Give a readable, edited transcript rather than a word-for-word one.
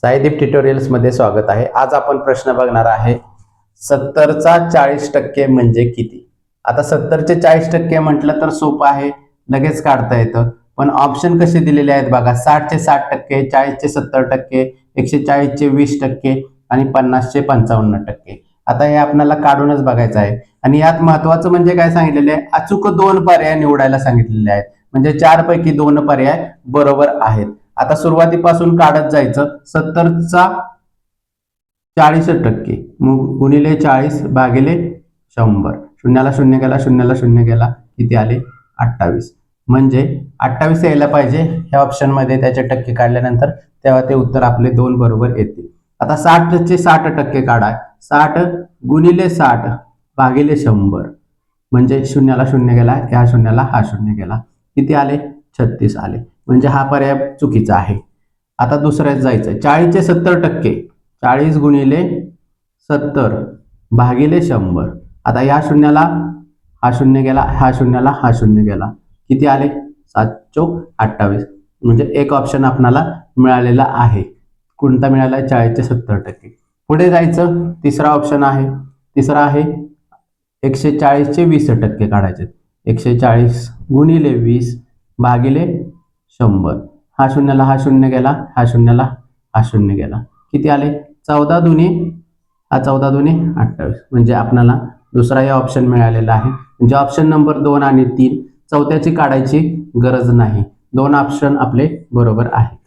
Saideep tutorials मध्ये स्वागत आहे। आज आपण प्रश्न बघणार आहे 70 चा 40% म्हणजे किती। आता 70 चे 40% म्हटलं तर सोपं आहे, लगेच काढता येतं। पण ऑप्शन कसे दिलेले आहेत बघा, 60 चे 60%, 40 चे 70%, 140 चे 20% आणि 50 चे 55%। आता हे आपल्याला काढूनच बघायचं आहे आणि यात महत्त्वाचं म्हणजे काय सांगितलेले आहे, अचूक 2 पर्याय निवडायला सांगितलेले आहेत। म्हणजे 4 पैकी 2 पर्याय बरोबर आहेत। आता सुरुवातीपासून काढत जायचं। 70 चा 40% गुणिले 40 भागिले 100, शून्याला शून्य गेला, शून्याला शून्य गेला, किती आले 28। म्हणजे 28 यायला पाहिजे ह्या ऑप्शन मध्ये। त्याचे टक्के काढल्यानंतर तेव्हा ते उत्तर आपले 2 बरोबर येतील। आता 60 चे 60% काढा, 60 गुणिले 60 भागिले 100, म्हणजे शून्याला शून्य गेला, ह्या शून्याला हा शून्य गेला, किती आले 36 आले। म्हणजे हा पर्याय चुकीचा आहे। आता दुसऱ्यात जायचं, 40 चे 70%, 40 गुणिले 70 भागिले 100। आता या शून्याला हा शून्य गेला, ह्या शून्याला हा शून्य गेला, किती आले 7 चोक 28। म्हणजे एक ऑप्शन आपल्याला मिळालेला आहे। कोणता मिळाला? 40 चे 70%। पुढे जायचं, तिसरा ऑप्शन आहे। तिसरा आहे 140 चे 20% काढायचे। 140 गुणिले 20 भागिले 100, हा शून्याला हा शून्य गेला, हा शून्याला हा शून्य गेला, किती आले 14 दुनी, हा 14 दुनी 28। म्हणजे आपल्याला दुसरा हे ऑप्शन मिळालेला आहे। म्हणजे ऑप्शन नंबर 2 आणि 3, चौथ्याची काढायची गरज नाही। 2 ऑप्शन आपले बरोबर आहे।